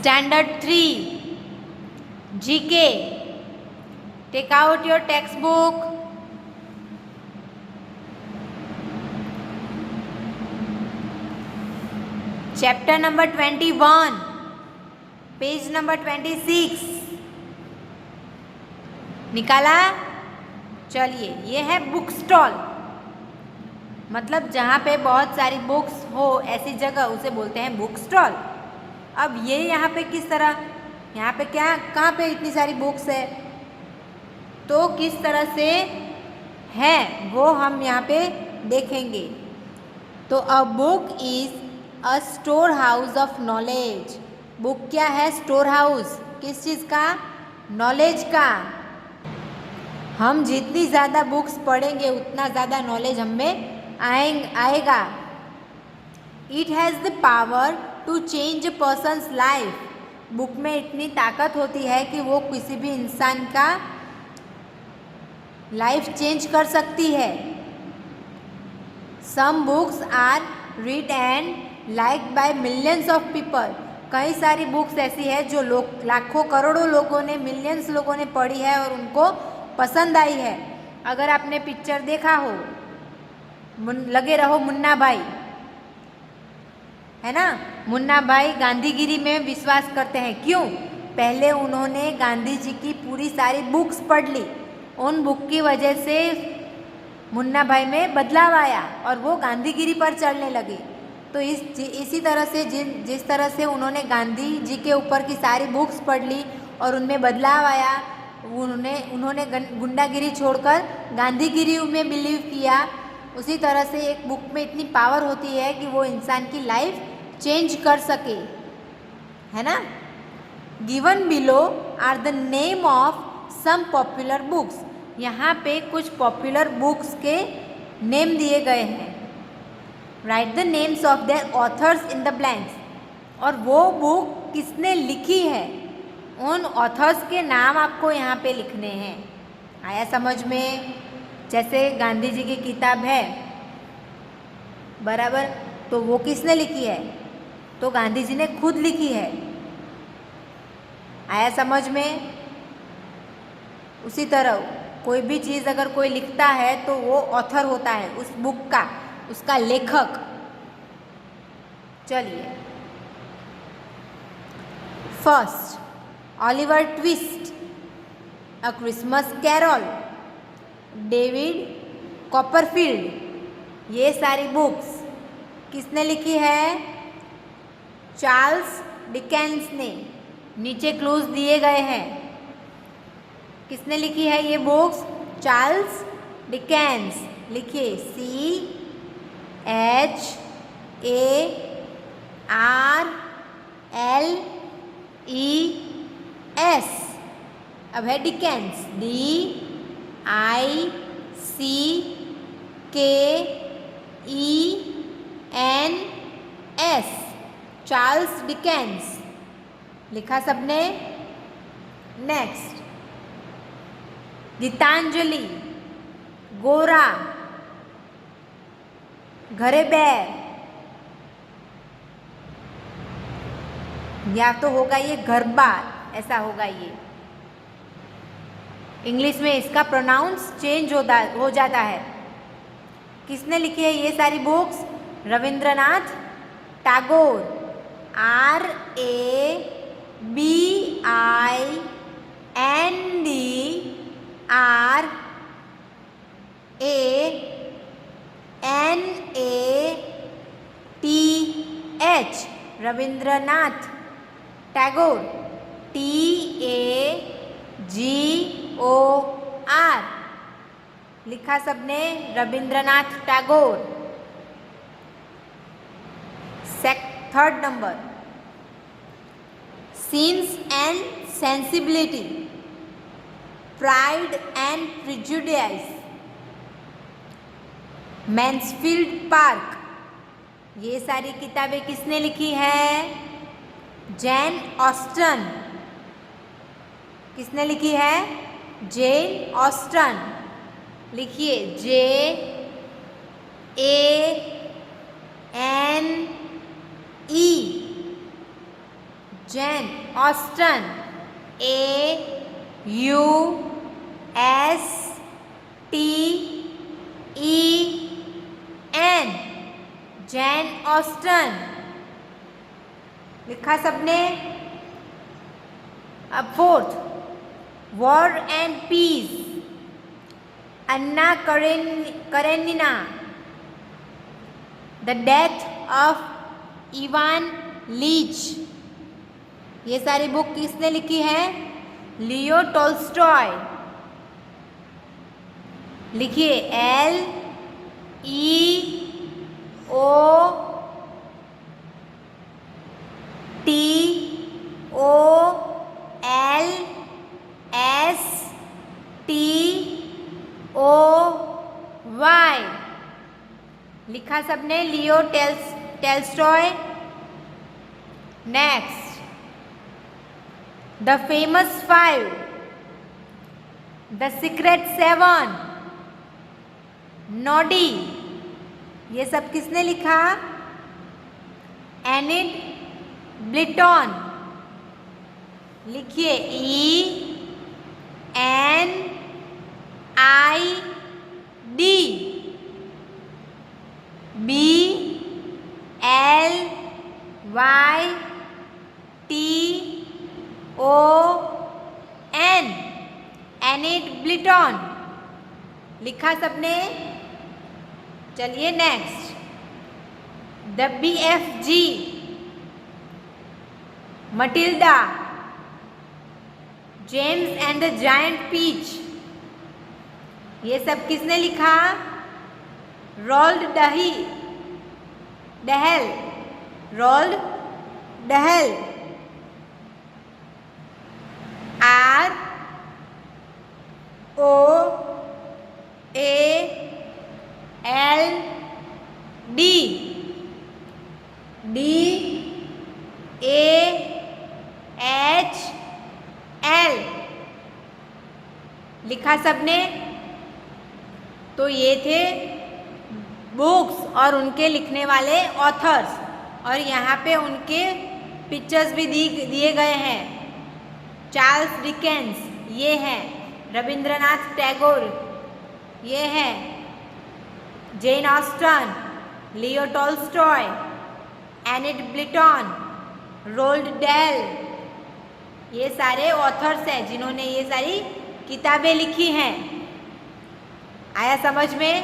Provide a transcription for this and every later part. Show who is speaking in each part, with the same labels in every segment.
Speaker 1: Standard 3 GK. Take out your textbook. Chapter number 21, page number 26. निकाला? चलिए, ये है बुक स्टॉल, मतलब जहाँ पे बहुत सारी बुक्स हो ऐसी जगह उसे बोलते हैं बुक स्टॉल। अब ये यहाँ पे किस तरह, यहाँ पे क्या, कहाँ पे इतनी सारी बुक्स है, तो किस तरह से है वो हम यहाँ पे देखेंगे। तो a book is a store house of knowledge. Book क्या है? Store house. किस चीज़ का? नॉलेज का। हम जितनी ज़्यादा बुक्स पढ़ेंगे उतना ज़्यादा नॉलेज हमें आएगा। It has the power to change a person's life. Book में इतनी ताकत होती है कि वो किसी भी इंसान का लाइफ चेंज कर सकती है। Some books are read and like by millions of people. कई सारी बुक्स ऐसी है जो लाखों करोड़ों लोगों ने, मिलियंस लोगों ने पढ़ी है और उनको पसंद आई है। अगर आपने पिक्चर देखा हो लगे रहो मुन्ना भाई, है ना, मुन्ना भाई गांधीगिरी में विश्वास करते हैं। क्यों? पहले उन्होंने गांधी जी की पूरी सारी बुक्स पढ़ ली, उन बुक की वजह से मुन्ना भाई में बदलाव आया और वो गांधीगिरी पर चलने लगे। तो इसी तरह से जिस तरह से उन्होंने गांधी जी के ऊपर की सारी बुक्स पढ़ ली और उनमें बदलाव आया, उन्होंने गुंडागिरी छोड़कर गांधीगिरी में बिलीव किया, उसी तरह से एक बुक में इतनी पावर होती है कि वो इंसान की लाइफ चेंज कर सके, है ना। Given below are the name of some popular books. यहाँ पे कुछ पॉपुलर बुक्स के नेम दिए गए हैं। Right the names of their authors in the blanks. और वो बुक किसने लिखी है, उन ऑथर्स के नाम आपको यहाँ पे लिखने हैं। आया समझ में? जैसे गांधी जी की किताब है, बराबर, तो वो किसने लिखी है? तो गांधी जी ने खुद लिखी है। आया समझ में? उसी तरह कोई भी चीज़ अगर कोई लिखता है तो वो ऑथर होता है उस बुक का, उसका लेखक। चलिए, first Oliver Twist, a Christmas Carol, David Copperfield. ये सारी बुक्स किसने लिखी है? चार्ल्स डिकेंस ने। नीचे क्लूज दिए गए हैं। किसने लिखी है ये बुक्स? Charles Dickens. लिखिए CHARLES। अब है डिकेंस, DICKENS, चार्ल्स डिकेंस। लिखा सबने? नेक्स्ट, गीतांजलि, गोरा, घरे बैर, या तो होगा ये घरबार, ऐसा होगा ये। इंग्लिश में इसका प्रोनाउंस चेंज हो जाता है। किसने लिखी है ये सारी books? Rabindranath Tagore. RABINDRANATH, Rabindranath Tagore. TAGOR, लिखा सबने? Rabindranath Tagore. Third number, Sense and Sensibility, Pride and Prejudice, Mansfield Park. ये सारी किताबें किसने लिखी है? Jane Austen. किसने लिखी है? Jane Austen. लिखिए JANE, Jane Austen, AUSTEN, Jane Austen. लिखा सबने? अब fourth, War and Peace, Anna Karenina, the Death of Ivan Ilyich. ये सारी बुक किसने लिखी है? Leo Tolstoy. लिखिए LEOTOLSTOY। लिखा सबने? Leo Tolstoy. Next, the famous 5, the secret 7, Noddy. ये सब किसने लिखा? Enid Blyton. लिखिए ENID BLYTON, एनिड ब्लिटन। लिखा सबने? चलिए next, the BFG, Matilda, James and the giant peach. ये सब किसने लिखा? Roald Dahl. Roald Dahl. ROALD DAHL। लिखा सबने? तो ये थे बुक्स और उनके लिखने वाले ऑथर्स, और यहाँ पे उनके पिक्चर्स भी दिए गए हैं। चार्ल्स डिकेंस ये है, रविंद्रनाथ टैगोर ये है, Jane Austen, Leo Tolstoy, Enid Blyton, Roald Dahl. ये सारे ऑथर्स हैं जिन्होंने ये सारी किताबें लिखी हैं। आया समझ में?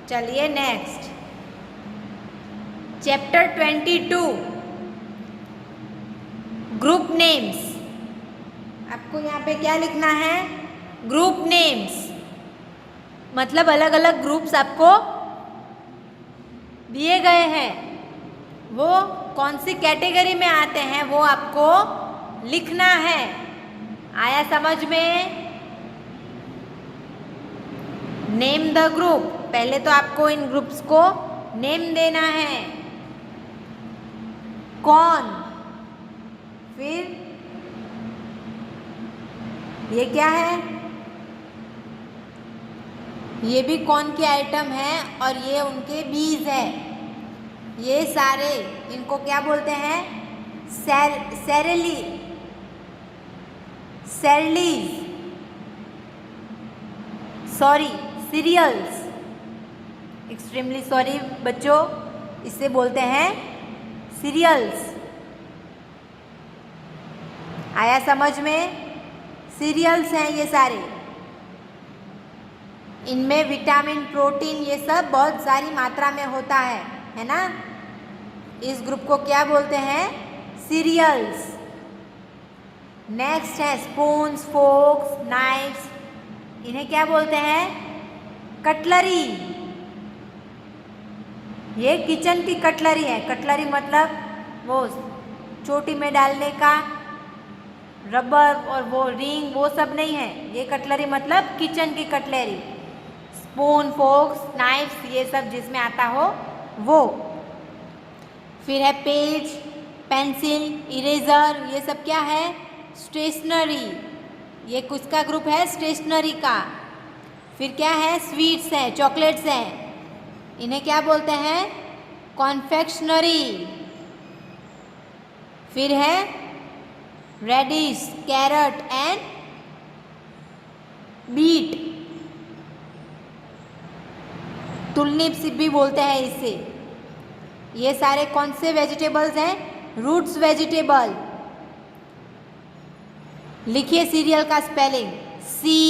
Speaker 1: चलिए नेक्स्ट, चैप्टर 22, ग्रुप नेम्स। आपको यहाँ पे क्या लिखना है? ग्रुप नेम्स, मतलब अलग अलग ग्रुप्स आपको दिए गए हैं, वो कौन सी कैटेगरी में आते हैं वो आपको लिखना है। आया समझ में? नेम द ग्रुप, पहले तो आपको इन ग्रुप्स को नेम देना है। कौन, फिर ये क्या है? ये भी कौन के आइटम है और ये उनके बीज है। ये सारे इनको क्या बोलते हैं? सीरियल्स। एक्सट्रीमली सॉरी बच्चों, इससे बोलते हैं सीरियल्स। आया समझ में? सीरियल्स हैं ये सारे। इनमें विटामिन, प्रोटीन ये सब बहुत सारी मात्रा में होता है ना। इस ग्रुप को क्या बोलते हैं? सीरियल्स। नेक्स्ट है स्पून्स, फोर्क्स, नाइफ्स। इन्हें क्या बोलते हैं? कटलरी। ये किचन की कटलरी है। कटलरी मतलब वो चोटी में डालने का रबर और वो रिंग, वो सब नहीं है। ये कटलरी मतलब किचन की कटलरी। स्पून, फोर्क्स, नाइफ्स ये सब जिसमें आता हो वो। फिर है पेज, पेंसिल, इरेजर, ये सब क्या है? स्टेशनरी। ये किसका ग्रुप है? स्टेशनरी का। फिर क्या है? स्वीट्स है, चॉकलेट्स हैं। इन्हें क्या बोलते हैं? कॉन्फेक्शनरी। फिर है रेडिश, कैरेट एंड बीट। तुलनिप भी बोलते हैं इसे। ये सारे कौन से वेजिटेबल्स हैं? Roots vegetable. लिखिए सीरियल का स्पेलिंग, CEREALS,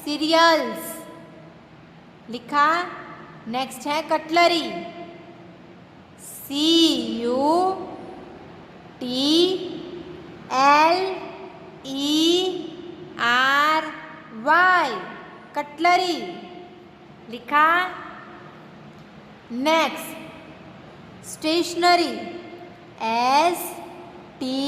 Speaker 1: सीरियल्स लिखा। नेक्स्ट है कटलरी, CUTLERY, कटलरी लिखा। Next stationery, STATIONERY,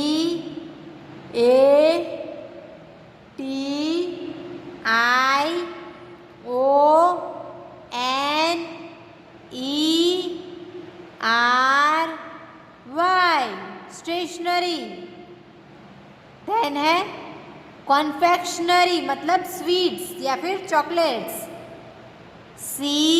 Speaker 1: stationery. Then है कॉन्फेक्शनरी, मतलब स्वीट्स या फिर चॉकलेट्स, CONFECTIONERY,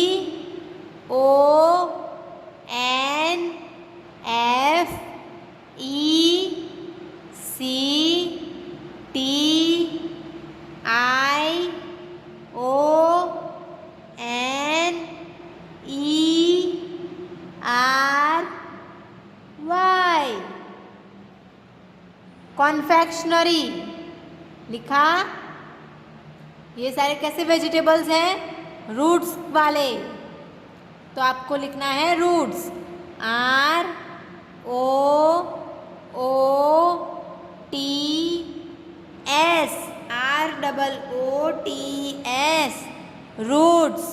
Speaker 1: कॉन्फेक्शनरी लिखा। ये सारे कैसे वेजिटेबल्स हैं? रूट्स वाले। तो आपको लिखना है रूट्स, ROOTS, रूट्स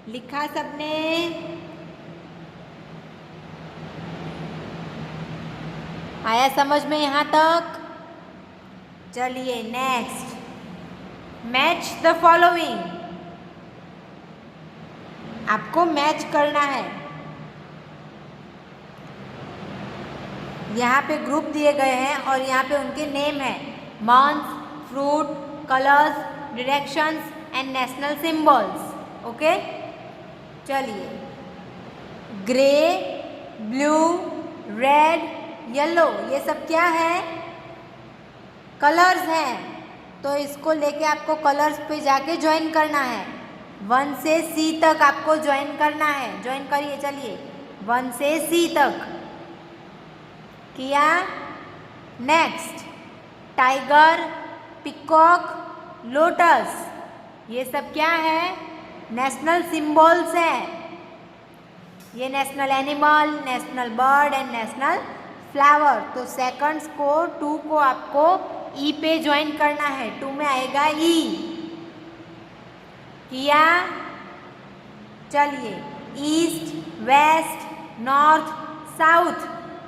Speaker 1: लिखा सबने? आया समझ में यहाँ तक? चलिए नेक्स्ट, मैच द फॉलोइंग। आपको मैच करना है। यहाँ पे ग्रुप दिए गए हैं और यहाँ पे उनके नेम है, month, fruit, colours, directions and national symbols. Okay, चलिए ग्रे, ब्लू, रेड, येलो, ये सब क्या है? कलर्स हैं। तो इसको लेके आपको कलर्स पे जाके ज्वाइन करना है। 1 से C तक आपको ज्वाइन करना है। ज्वाइन करिए, चलिए 1 से C तक किया। नेक्स्ट टाइगर, पिकॉक, लोटस, ये सब क्या है? नेशनल सिंबल्स हैं। ये national animal, national bird and national flower. तो सेकंड्स को 2 को आपको ई पे ज्वाइन करना है। 2 में आएगा ई। किया? चलिए ईस्ट, वेस्ट, नॉर्थ, साउथ,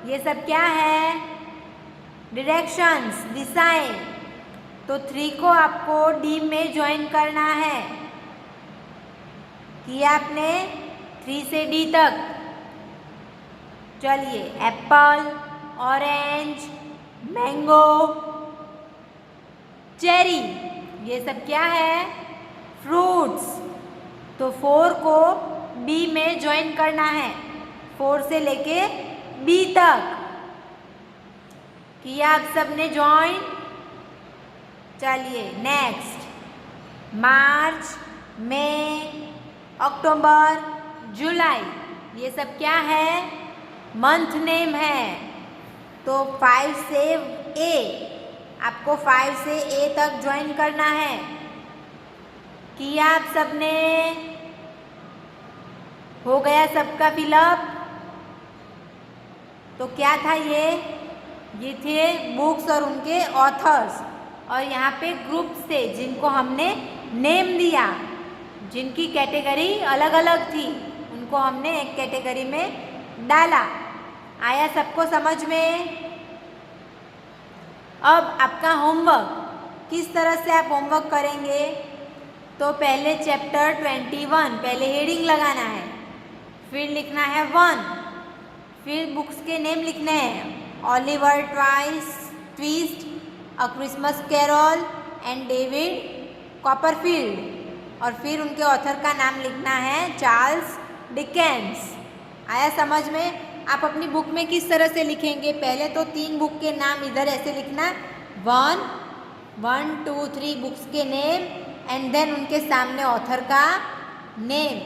Speaker 1: ये सब क्या है? डायरेक्शंस, दिशाएं। तो 3 को आपको डी में ज्वाइन करना है। किया आपने? 3 से डी तक। चलिए एप्पल, ऑरेंज, मैंगो, चेरी, ये सब क्या है? फ्रूट्स। तो 4 को बी में ज्वाइन करना है। 4 से लेके बी तक। किया आप सबने ज्वाइन? चलिए नेक्स्ट, मार्च, मई, अक्टूबर, जुलाई, ये सब क्या है? मंथ नेम है। तो 5 से ए, आपको 5 से ए तक ज्वाइन करना है। किया आप सबने? हो गया सबका फिलअप? तो क्या था ये थे बुक्स और उनके ऑथर्स। और यहाँ पे ग्रुप्स थे जिनको हमने नेम दिया, जिनकी कैटेगरी अलग अलग थी, उनको हमने एक कैटेगरी में डाला। आया सबको समझ में? अब आपका होमवर्क, किस तरह से आप होमवर्क करेंगे? तो पहले चैप्टर 21, पहले हेडिंग लगाना है, फिर लिखना है 1, फिर बुक्स के नेम लिखने हैं, Oliver Twist, a Christmas Carol and David Copperfield. और फिर उनके ऑथर का नाम लिखना है चार्ल्स डिकेंस। आया समझ में? आप अपनी बुक में किस तरह से लिखेंगे? पहले तो 3 बुक के नाम इधर ऐसे लिखना, 1 2 3 बुक्स के नेम एंड देन उनके सामने ऑथर का नेम।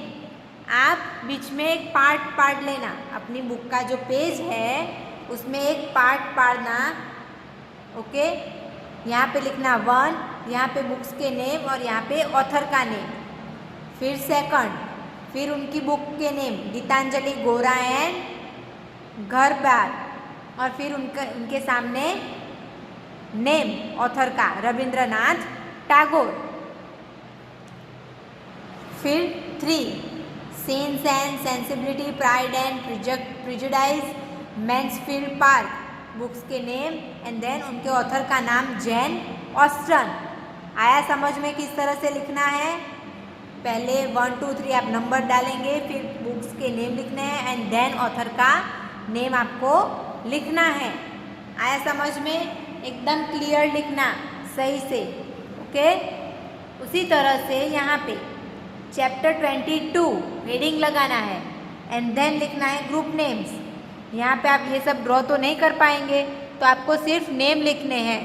Speaker 1: आप बीच में एक पार्ट लेना, अपनी बुक का जो पेज है उसमें एक पार्ट पाड़ना। ओके, यहाँ पे लिखना 1, यहाँ पे बुक्स के नेम और यहाँ पे ऑथर का नेम। फिर सेकंड, फिर उनकी बुक के नेम गीतांजलि गोरा एंड घर बार, और फिर उनके सामने नेम ऑथर का रविंद्रनाथ टैगोर। फिर 3, sense and Sensibility Pride and prejudice Mansfield park, books के नेम एंड देन उनके ऑथर का नाम जैन ऑस्टन। आया समझ में किस तरह से लिखना है? पहले 1 2 3 आप नंबर डालेंगे, फिर बुक्स के नेम लिखने हैं एंड देन ऑथर का नेम आपको लिखना है। आया समझ में? एकदम क्लियर लिखना सही से। ओके, उसी तरह से यहाँ पे चैप्टर 22 हेडिंग लगाना है एंड देन लिखना है ग्रुप नेम्स। यहाँ पे आप ये सब ड्रॉ तो नहीं कर पाएंगे, तो आपको सिर्फ नेम लिखने हैं।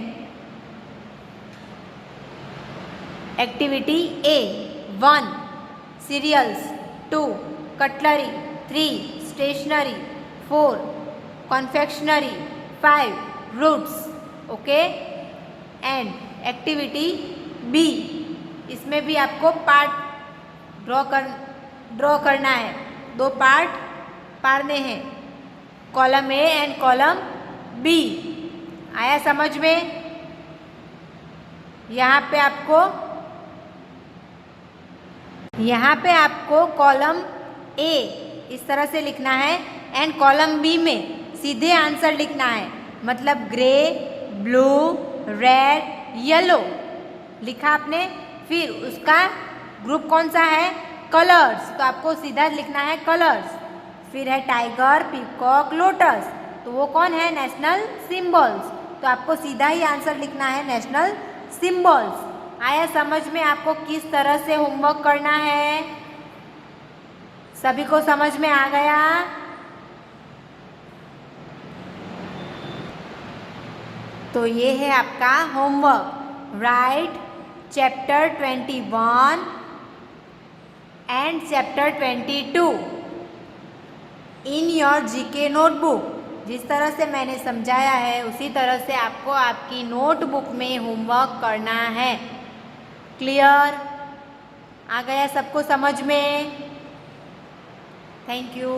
Speaker 1: Activity A 1 cereals, 2 cutlery, 3 stationery, 4 confectionery, 5 roots. Okay, and activity B, इसमें भी आपको पार्ट ड्रॉ करना है, 2 पार्ट पाड़ने हैं, column A and column B. आया समझ में? यहाँ पे आपको कॉलम ए इस तरह से लिखना है एंड कॉलम बी में सीधे आंसर लिखना है, मतलब ग्रे, ब्लू, रेड, येलो लिखा आपने। फिर उसका ग्रुप कौन सा है? कलर्स, तो आपको सीधा लिखना है कलर्स। फिर है टाइगर, पीकॉक, लोटस, तो वो कौन है? नेशनल सिंबल्स, तो आपको सीधा ही आंसर लिखना है नेशनल सिंबल्स। आया समझ में आपको किस तरह से होमवर्क करना है? सभी को समझ में आ गया? तो ये है आपका homework. Right chapter 21 and chapter 22 in your GK notebook. जिस तरह से मैंने समझाया है उसी तरह से आपको आपकी नोटबुक में होमवर्क करना है। क्लियर? आ गया सबको समझ में? Thank you.